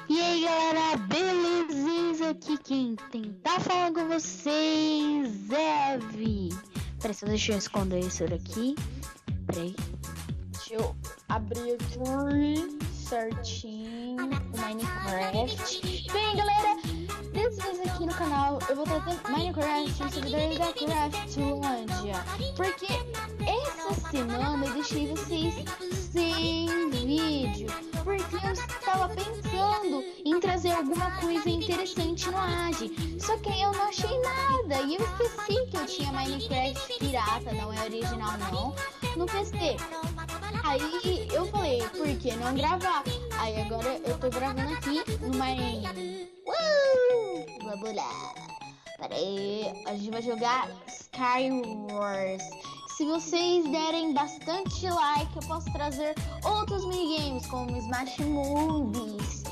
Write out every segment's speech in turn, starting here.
E aí galera, beleza? Aqui quem tá falando com vocês é a Vi. Peraí, só deixa eu esconder isso daqui. Peraí. Deixa eu abrir aqui certinho o Minecraft. Bem galera, dessa vez aqui no canal eu vou trazer Minecraft no servidor da Craftlândia. Porque essa semana eu deixei vocês sem vídeo. Porque eu estava pensando em trazer alguma coisa interessante no AD. Só que eu não achei nada. E eu esqueci que eu tinha Minecraft pirata, não é original não, no PC. Aí eu falei, por que não gravar? Aí agora eu tô gravando aqui no Mine. Vamos lá. Pera aí, a gente vai jogar Skywars. Se vocês derem bastante like, eu posso trazer outros minigames como Smash Movies,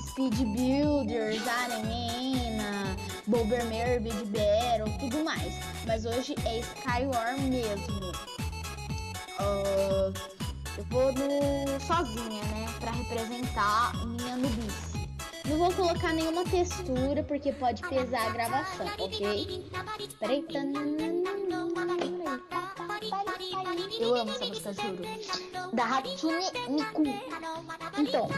Speed Builders, Arena, Bomberman, Big Battle, tudo mais. Mas hoje é Skywars mesmo. Eu vou sozinha, né? Pra representar minha nubice. Não vou colocar nenhuma textura porque pode pesar a gravação, ok? Peraí. Eu amo essa música, juro. Da Hatsune Miku. Então,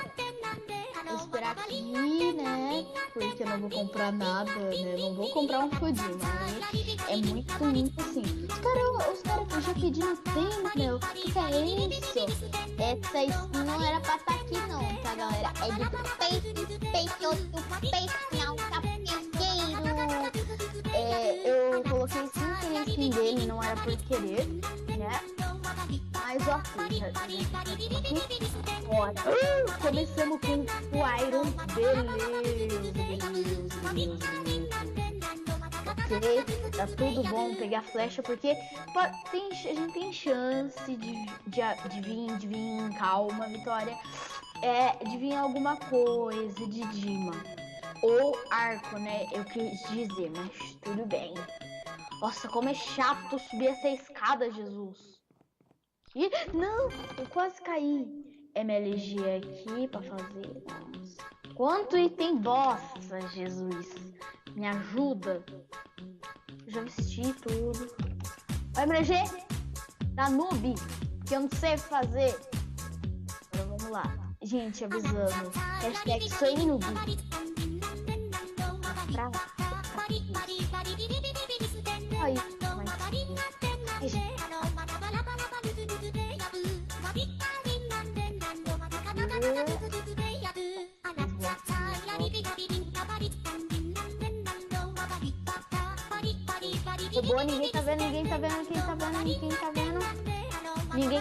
vou esperar aqui, né? Porque eu não vou comprar nada, né? Não vou comprar um fudinho, mas é muito assim. Os caras já pediram tempo, meu. O que é isso? Essa skin não era pra estar aqui, não, tá, galera? É do eu coloquei sem querer a skin dele, não era por querer, né? Mas ó, começamos com o Iron, beleza. Ok, tá tudo bom pegar flecha, porque a gente tem chance de vir, calma, Vitória, de vir alguma coisa de Dima, ou arco, né, eu quis dizer, mas tudo bem. Nossa, como é chato subir essa escada, Jesus. Não, eu quase caí. MLG aqui pra fazer. Nossa. Quanto item bosta, Jesus. Me ajuda. Já vesti tudo. Oi, MLG. Da noob. Que eu não sei fazer. Agora vamos lá. Gente, avisando. Hashtag sou noob. Pra lá. Aí. Boa, ninguém tá vendo. Ninguém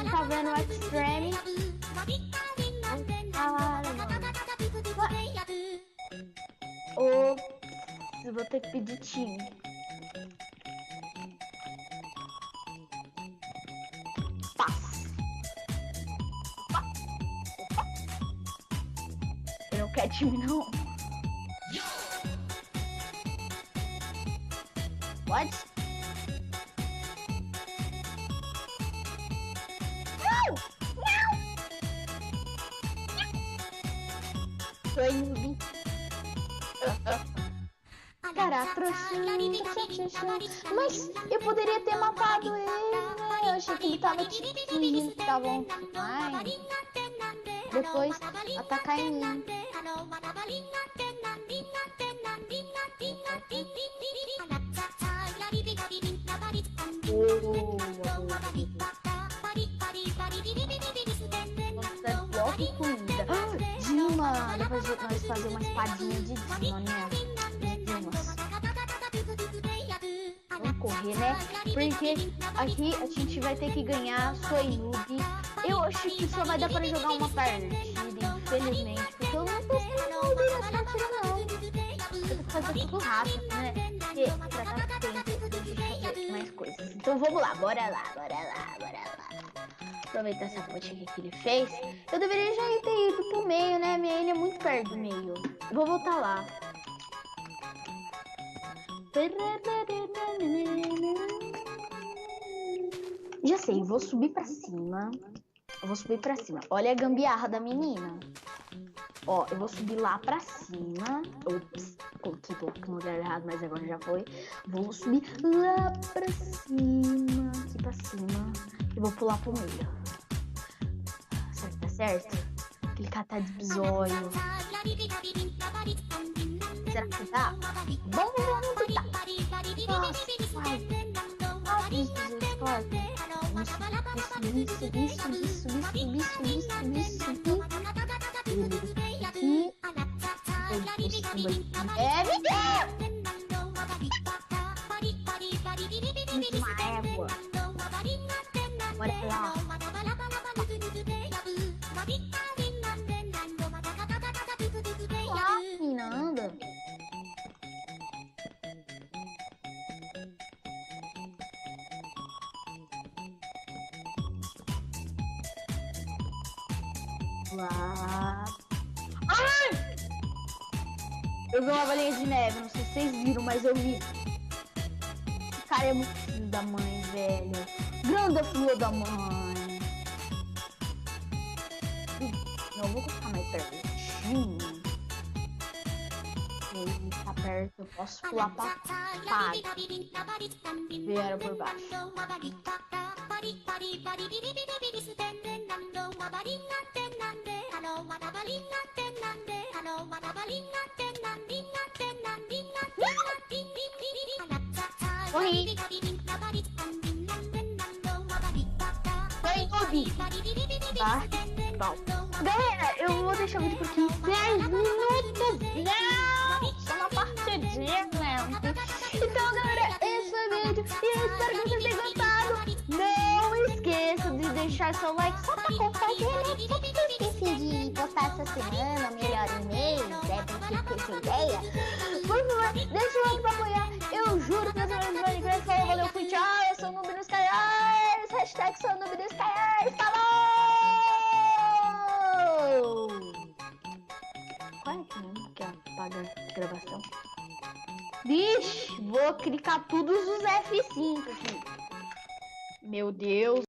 tá vendo o Extreme. Eu vou ter que pedir time. Eu não quero time, não. What? Foi noob. Cara, mas eu poderia ter matado ele, né? Eu achei que ele tava fingindo que tava online. Depois atacar em mim. Dima, depois de nós fazer uma espadinha de Dima, né? Vamos correr, né? Porque aqui a gente vai ter que ganhar Soinub. Eu acho que só vai dar pra jogar uma partida, infelizmente, porque eu não tô noob nessa partida, não. Eu tenho que fazer tudo rápido, né? Porque pra dar tempo de fazer mais coisas. Então vamos lá, bora lá. Aproveitar essa ponte que ele fez. Eu deveria já ter ido pro meio, né? Minha ilha é muito perto do meio. Eu vou voltar lá. Já sei, vou subir pra cima. Olha a gambiarra da menina. Ó, eu vou subir lá pra cima. Ops, coloquei no lugar errado, mas agora já foi. Vou subir lá pra cima. Aqui pra cima. E vou pular pro meio. Será que tá certo? Aquele catar de bisóio. Será que dá? Vamos tentar. Nossa, vai. Uma égua. Bora lá. Menina, anda. Lá. Ai! Eu vi uma bolinha de neve, não sei se vocês viram, mas eu vi. Esse cara é muito filho da mãe, velho. Grande filho da mãe. Não, eu vou colocar mais pertinho. Ele tá perto, eu posso pular pra paga. Vieram por baixo. Corri. Tá? Bom. Galera, eu vou deixar o vídeo por aqui 10 minutos. Não! Só uma partidinha, né? Então, galera, esse foi o vídeo. E eu espero que vocês tenham gostado. Não esqueça de deixar seu like só pra compartilhar. Só porque eu esqueci de postar essa semana, melhor e-mail, né? Porque eu essa ideia. Por favor, deixa o like pra apoiar. Eu juro que eu sou o Minecraft. Falou, valeu, fui, tchau. Eu sou o Noob dos Caiais. Hashtag sou o Noob dos Caiais. Falou! Qual é que mesmo que apaga a gravação? Vixe, vou clicar todos os F5 aqui. Meu Deus.